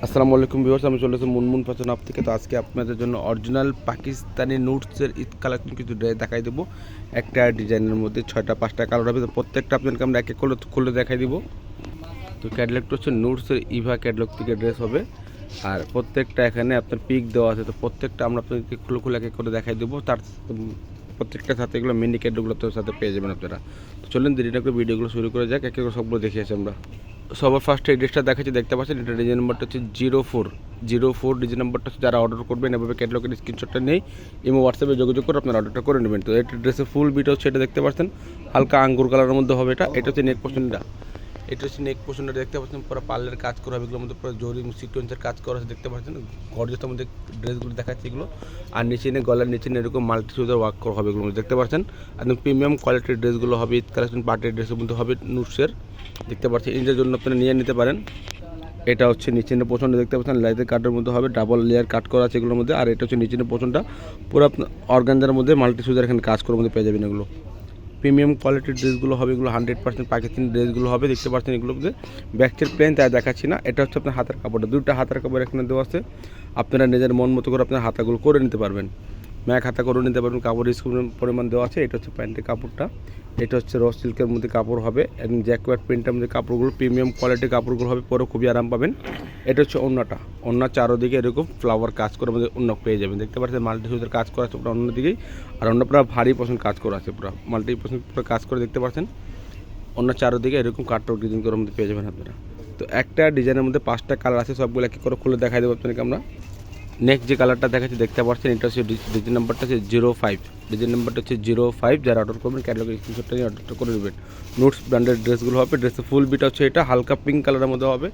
আসসালামু আলাইকুম ভিউয়ার্স, আমি চলে এসেছি মুনমুন ফ্যাশন হাব থেকে। তো আজকে আপনাদের জন্য অরিজিনাল পাকিস্তানি নুটসের ঈদ কালেকশন কিছু ড্রেস দেখাই দেবো। একটা ডিজাইনের মধ্যে 6টা-5টা কালার হবে। তো প্রত্যেকটা আপনাকে আমরা এক এক করে খুলে দেখাই দিব। তো ক্যাটালগটা হচ্ছে নুটসের ইভা ক্যাটালগ থেকে ড্রেস হবে, আর প্রত্যেকটা এখানে আপনার পিক দেওয়া আছে। তো প্রত্যেকটা আমরা আপনাদেরকে খুলে খুলে এক এক করে দেখাই দেবো। তার প্রত্যেকটার সাথে এগুলো মিনি ক্যাটালগুলো আপনার সাথে পেয়ে যাবেন আপনারা। তো চলুন দেরি না করে ভিডিওগুলো শুরু করে যাক, এক এক করে সবগুলো দেখে আসি আমরা। সবার ফার্স্টে এই ড্রেসটা দেখাচ্ছি, দেখতে পাচ্ছেন এটা ডিজাইন নাম্বারটা হচ্ছে 04 ডিজাইন নাম্বারটা হচ্ছে। যারা অর্ডার করবেন এভাবে ক্যাটালগের স্ক্রিনশটটা নেই ইমো হোয়াটসঅ্যাপে যোগাযোগ করে আপনারা অর্ডারটা করে নেবেন। তো এটা ড্রেসের ফুল বিট হচ্ছে, এটা দেখতে পাচ্ছেন হালকা আঙ্গুর কালারের মধ্যে হবে। এটা হচ্ছে নেক পোর্শনটা, এটা হচ্ছে নেক পোর্শনটা দেখতে পাচ্ছেন পুরো পার্লের কাজ করা হবে, এগুলোর মধ্যে পুরো জরি সিকোয়েন্সের কাজ করা আছে দেখতে পাচ্ছেন। গর্জিয়াসের মধ্যে ড্রেসগুলো দেখাচ্ছে এগুলো। আর নিচে গলার নিচে এরকম মাল্টি সুতার ওয়ার্ক করা হবে এগুলো দেখতে পাচ্ছেন। একদম প্রিমিয়াম কোয়ালিটির ড্রেসগুলো হবে, ঈদ কালেকশন পার্টির ড্রেসের মধ্যে হবে নুটসের। দেখতে পাচ্ছেন ঈদের জন্য আপনারা নিয়ে নিতে পারেন। এটা হচ্ছে নিচের পোর্শনটা দেখতে পাচ্ছেন লাইটের কাটের মধ্যে হবে, ডাবল লেয়ার কাট করা আছে এগুলোর মধ্যে। আর এটা হচ্ছে নিচের পোর্শনটা পুরো আপনার অর্গানজার মধ্যে মাল্টি সুতার এখানে কাজ করার মধ্যে পেয়ে যাবেন। এগুলো প্রিমিয়াম কোয়ালিটির ড্রেসগুলো হবে, এগুলো 100% পাকিস্তানি ড্রেসগুলো হবে দেখতে পাচ্ছেন। এগুলোতে ব্যাকচের প্লেন তাই দেখাচ্ছি না। এটা হচ্ছে আপনার হাতের কাপড়টা, দুটো হাতের কাপড় এখানে দেওয়া আছে। আপনারা নিজের মন মতো করে আপনার হাতাগুলো করে নিতে পারবেন, ম্যাক হাতা করে নিতে পারবেন। কাপড় স্কুলের পরিমাণ দেওয়া আছে। এটা হচ্ছে প্যান্টের কাপড়টা, এটা হচ্ছে র সিল্কের মধ্যে কাপড় হবে এবং জ্যাকওয়ার্ড প্রিন্টের মধ্যে কাপড়গুলো প্রিমিয়াম কোয়ালিটির কাপড়গুলো হবে, পরে খুবই আরাম পাবেন। এটা হচ্ছে ওড়নাটা, ওড়নার চারোদিকে এরকম ফ্লাওয়ার কাজ করে আমাদের অন্য পেয়ে যাবেন দেখতে পাচ্ছেন। মাল্টি সুতার কাজ করা আছে পুরো অন্যদিকেই, আর অন্য পুরো ভারী পছন্দ কাজ করা আছে, পুরো মাল্টি পছন্দ পুরো কাজ করে দেখতে পাচ্ছেন। অন্য চারোদিকে এরকম কাটওয়ার্ক ডিজাইন করে আমাদের পেয়ে যাবেন আপনারা। তো একটা ডিজাইনের মধ্যে 5টা কালার আছে, সবগুলো এক এক করে খুলে দেখাই দেবো আপনাকে আমরা। নেক্সট যে কালারটা দেখাচ্ছি দেখতে পাচ্ছেন, এটা হচ্ছে ডিজাইন নাম্বারটা হচ্ছে 05, ডিজাইন নাম্বারটা হচ্ছে 05। যারা অর্ডার করবেন ক্যাটালগের স্ক্রিনশটটা নিয়ে অর্ডারটা করে নেবেন। নোটস ব্র্যান্ডের ড্রেসগুলো হবে, ড্রেসের ফুল বিটা হচ্ছে এটা হালকা পিঙ্ক কালারের মধ্যে হবে।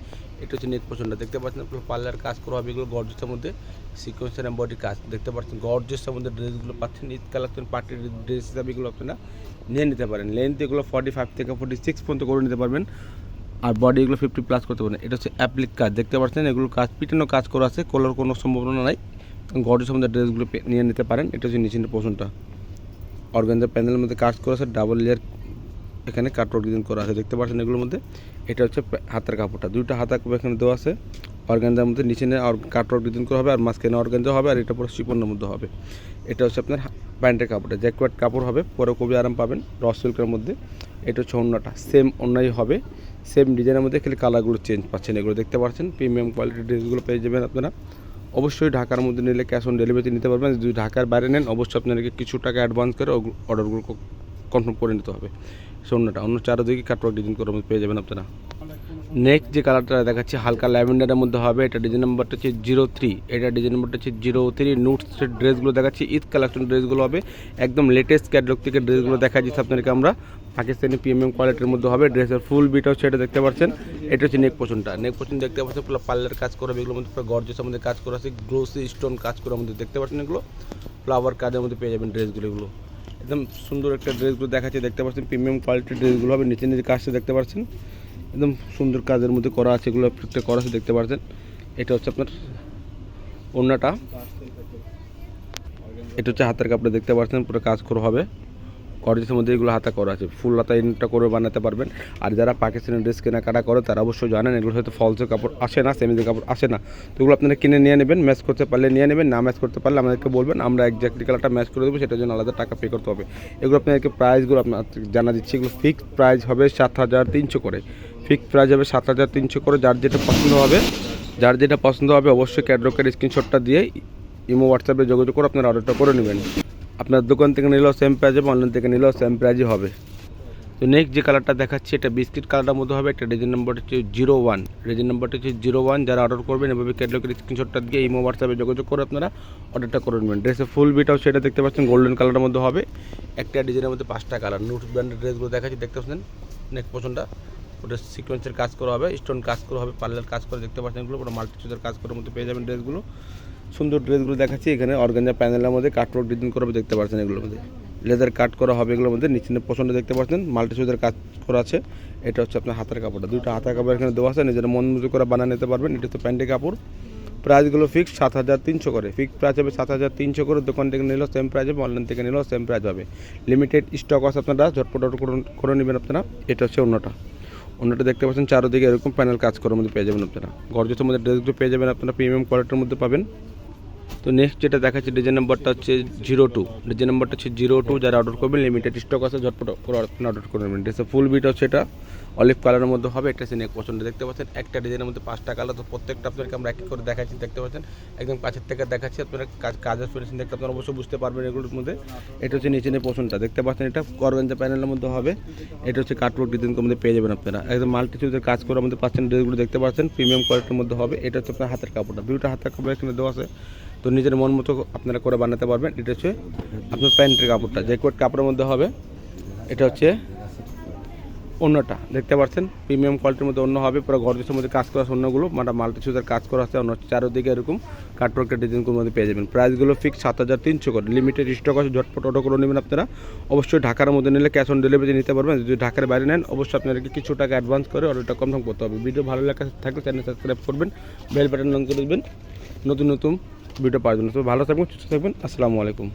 এটা হচ্ছে নেক পোর্শনটা দেখতে পাচ্ছেন, পুরো পার্লার কাজ করা হবে, এগুলো গর্জিয়াসের মধ্যে সিকোয়েন্সের এমব্রয়ডারি কাজ দেখতে পাচ্ছেন। গর্জিয়াসের মধ্যে ড্রেসগুলো পাচ্ছেন, ঈদ কালেকশন পার্টির ড্রেস হিসাবে এগুলো আপনারা নিয়ে নিতে পারেন। লেন্থ এগুলো 45 থেকে 46 পর্যন্ত করে নিতে পারবেন, আর বডি এগুলো 50+ করতে পারেন। এটা হচ্ছে অ্যাপ্লিক কাজ দেখতে পাচ্ছেন, এগুলো কাজ পিটানো কাজ করা আছে, কলার কোনো সম্ভাবনা নাই। গর্জিয়াস সম্বন্ধে ড্রেসগুলো নিয়ে নিতে পারেন। এটা হচ্ছে নিচের পোর্শনটা, অর্গানজার প্যানেলের মধ্যে কাজ করা আছে, ডাবল লেয়ার এখানে কাটওয়ার্ক ডিজাইন করা আছে দেখতে পাচ্ছেন এগুলোর মধ্যে। এটা হচ্ছে হাতের কাপড়টা, দুইটা হাতের কাপড় এখানে দেওয়া আছে অর্গানজার মধ্যে, নিচে কাটওয়ার্ক ডিজাইন করা হবে, আর মাঝখানে অর্গানজা হবে, আর এটা পুরো শিপনের মধ্যে হবে। এটা হচ্ছে আপনার প্যান্টের কাপড়টা, জ্যাকওয়ার্ড কাপড় হবে, পরে খুবই আরাম পাবেন র সিল্কের মধ্যে। এটা হচ্ছে অন্যটা, সেম অন্যাই হবে, সেম ডিজাইনের মধ্যে, খালি কালারগুলো চেঞ্জ পাচ্ছেন। এগুলো দেখতে পাচ্ছেন প্রিমিয়াম কোয়ালিটির ড্রেসগুলো পেয়ে যাবেন আপনারা। অবশ্যই ঢাকার মধ্যে নিলে ক্যাশ অন ডেলিভারি নিতে পারবেন। যদি ঢাকার বাইরে নেন অবশ্যই আপনাদেরকে কিছু টাকা অ্যাডভান্স করে অর্ডারগুলো কনফার্ম করে নিতে হবে। অন্যটা অন্য চারোদিকে কাটওয়ার্ক ডিজাইন করে পেয়ে যাবেন আপনারা। নেক্সট যে কালারটা দেখাচ্ছি হালকা ল্যাভেন্ডারের মধ্যে হবে, এটা ডিজাইন নাম্বারটা হচ্ছে 03, এটা ডিজাইন নাম্বারটা হচ্ছে 03। নুটসের ড্রেসগুলো দেখাচ্ছি, ঈদ কালেকশন ড্রেসগুলো হবে, একদম লেটেস্ট ক্যাটালগ থেকে ড্রেসগুলো দেখা যাচ্ছে আপনাদেরকে আমরা। পাকিস্তানি প্রিমিয়াম কোয়ালিটির মধ্যে হবে, ড্রেসের ফুল বিট হচ্ছে এটা দেখতে পাচ্ছেন। এটা হচ্ছে নেক পোর্শনটা, নেক পোর্শন দেখতে পাচ্ছেন পুরো পার্লার কাজ করা হবে, এগুলোর মধ্যে পুরো গর্জিয়াসের মধ্যে কাজ করা আছে, গ্লোসি স্টোন কাজ করা আমাদের দেখতে পাচ্ছেন। এগুলো ফ্লাওয়ার কাজের মধ্যে পেয়ে যাবেন ড্রেসগুলো, এগুলো একদম সুন্দর একটা ড্রেসগুলো দেখাচ্ছে দেখতে পাচ্ছেন। প্রিমিয়াম কোয়ালিটির ড্রেসগুলো হবে, নিচে নিচে কাজটা দেখতে পাচ্ছেন, একদম সুন্দর কাজের মধ্যে করা আছে, এগুলো প্রত্যেকটা করা আছে দেখতে পাচ্ছেন। এটা হচ্ছে আপনার ওড়নাটা, এটা হচ্ছে হাতের কাপড়ে দেখতে পাচ্ছেন পুরো কাজ করা হবে, গর্জিয়াসের মধ্যে এগুলো হাতা করা আছে, ফুল হাতা ইনটা করে বানাতে পারবেন। আর যারা পাকিস্তানি ড্রেস কেনাকাটা করে তারা অবশ্যই জানেন এগুলো হয়তো ফলসের কাপড় আসে না, সেমিজের কাপড় আসে না। তো এগুলো আপনারা কিনে নিয়ে নেবেন, ম্যাচ করতে পারলে নিয়ে নেবেন, না ম্যাচ করতে পারলে আমাদেরকে বলবেন, আমরা একজাক্টলি কালারটা ম্যাচ করে দেবো, সেটার জন্য আলাদা টাকা পে করতে হবে। এগুলো আপনাদেরকে প্রাইসগুলো আপনার জানা দিচ্ছি, এগুলো ফিক্সড প্রাইস হবে 7300 করে, ফিক্সড প্রাইস হবে 7300 করে। যার যেটা পছন্দ হবে, যার যেটা পছন্দ হবে অবশ্যই ক্যাটালগের স্ক্রিনশটটা দিয়ে ইমো হোয়াটসঅ্যাপে যোগাযোগ করে আপনারা অর্ডারটা করে নেবেন। আপনার দোকান থেকে নিলেও সেম প্রাইস হবে, অনলাইন থেকে নিলেও সেম প্রাইজই হবে। তো নেক্সট যে কালারটা দেখাচ্ছি এটা বিস্কিট কালারটার মধ্যে হবে, একটা ডিজাইন নাম্বারটা হচ্ছে 01, ডিজাইন নাম্বারটা হচ্ছে 01। যারা অর্ডার করবেন এভাবে ক্যাটালগের স্ক্রিনশটটা দিয়ে ইমো হোয়াটসঅ্যাপে যোগাযোগ করে আপনারা অর্ডারটা করে নেবেন। ড্রেসের ফুল বিটাও সেটা দেখতে পাচ্ছেন গোল্ডেন কালারের মধ্যে হবে, একটা ডিজাইনের মধ্যে 5টা কালার। নুটস ব্র্যান্ডের ড্রেসগুলো দেখাচ্ছি দেখতে পাচ্ছেন, নেক পোর্শনটা ওটা সিকোয়েন্সের কাজ করা হবে, স্টোন কাজ করা হবে, পার্লার কাজ করে দেখতে পাচ্ছেন। এগুলো পুরো মাল্টি সুতার কাজ করার মধ্যে পেয়ে যাবেন ড্রেসগুলো। সুন্দর ড্রেসগুলো দেখাচ্ছি, এখানে অর্গানজা প্যানেলের মধ্যে কাটওয়ার্ক ডিজাইন করা হবে দেখতে পাচ্ছেন, এগুলোর মধ্যে লেদার কাট করা হবে, এগুলোর মধ্যে নিচে পছন্দ দেখতে পাচ্ছেন, মাল্টি সুতার কাজ করা আছে। এটা হচ্ছে আপনার হাতের কাপড়টা, দুটো হাতের কাপড় এখানে দেওয়া আছে, নিজের মন মতো করে বানিয়ে নিতে পারবেন। এটা হচ্ছে প্যান্টের কাপড়, প্রাইসগুলো ফিক্স 7300 করে, ফিক্স প্রাইস হবে 7300 করে। দোকান থেকে নিলেও সেম প্রাইস হবে, অনলাইন থেকে নিলেও সেম প্রাইস হবে। লিমিটেড স্টক আছে, আপনারা ঝটপট অর্ডার করে নেবেন আপনারা। এটা হচ্ছে অন্যটা, অন্যটা দেখতে পাচ্ছেন চারদিকে এরকম প্যানেল কাজ করার মধ্যে পেয়ে যাবেন আপনারা। গর্জিয়াসের মধ্যে ড্রেসগুলো পেয়ে যাবেন আপনারা প্রিমিয়াম কোয়ালিটির মধ্যে পাবেন। তো নেক্সট যেটা দেখাচ্ছি ডিজাইন নাম্বারটা হচ্ছে 02, ডিজাইন নাম্বারটা হচ্ছে 02। যারা অর্ডার করবেন লিমিটেড স্টক আছে, ঝটপট করে অর্ডার করে নেবেন। ড্রেসের ফুল বিট হচ্ছে এটা অলিভ কালারের মধ্যে হবে। এটা হচ্ছে নেক পছন্দ দেখতে পাচ্ছেন, একটা ডিজাইনের মধ্যে 5টা কালার। তো প্রত্যেকটা আপনাদেরকে আমরা এক এক করে দেখাচ্ছি, দেখতে পাচ্ছেন একদম কাছের থেকে দেখাচ্ছি। আপনারা কাজের ফিনিশিং দেখতে আপনারা অবশ্যই বুঝতে পারবেন এগুলোর মধ্যে। এটা হচ্ছে নিচে পছন্দটা দেখতে পাচ্ছেন, এটা করবেঞ্জা প্যানেলের মধ্যে হবে। এটা হচ্ছে কাটওয়ার্ক ডিজাইন মধ্যে পেয়ে যাবেন আপনারা, একদম মাল্টি চুজের কাজ করার মধ্যে পাচ্ছেন। ড্রেসগুলো দেখতে পাচ্ছেন প্রিমিয়াম কোয়ালিটির মধ্যে হবে। এটা হচ্ছে আপনার হাতের কাপড়টা, দুইটা হাতের কাপড় এখানে দেওয়া আছে। তো নিজের মন মতো আপনারা করে বানাতে পারবেন। এটা হচ্ছে আপনার প্যান্টের কাপড়টা, যে কোট কাপড়ের মধ্যে হবে। এটা হচ্ছে অন্যটা দেখতে পাচ্ছেন প্রিমিয়াম কোয়ালিটির মধ্যে অন্য হবে, পুরো গর্জেসের মধ্যে কাজ করা অন্যগুলো মানে মাল্টি সুতার কাজ করা আছে। অন্য চারোদিকে এরকম কাটওয়ার্কের ডিজাইনগুলোর মধ্যে পেয়ে যাবেন। প্রাইসগুলো ফিক্স 7300 করে, লিমিটেড স্টক আছে, ঝটপট অর্ডার করে নেবেন আপনারা। অবশ্যই ঢাকার মধ্যে নিলে ক্যাশ অন ডেলিভারি নিতে পারবেন। যদি ঢাকার বাইরে নেন অবশ্যই আপনাদেরকে কিছু টাকা অ্যাডভান্স করে অর্ডারটা কনফার্ম করতে হবে। ভিডিও ভালো লাগা থাকলে চ্যানেল সাবস্ক্রাইব করবেন, বেল বাটন অন করে দেবেন নতুন নতুন ভিডিও পাওয়ার জন্য। তো ভালো থাকবেন, সুস্থ থাকবেন, আসসালামু আলাইকুম।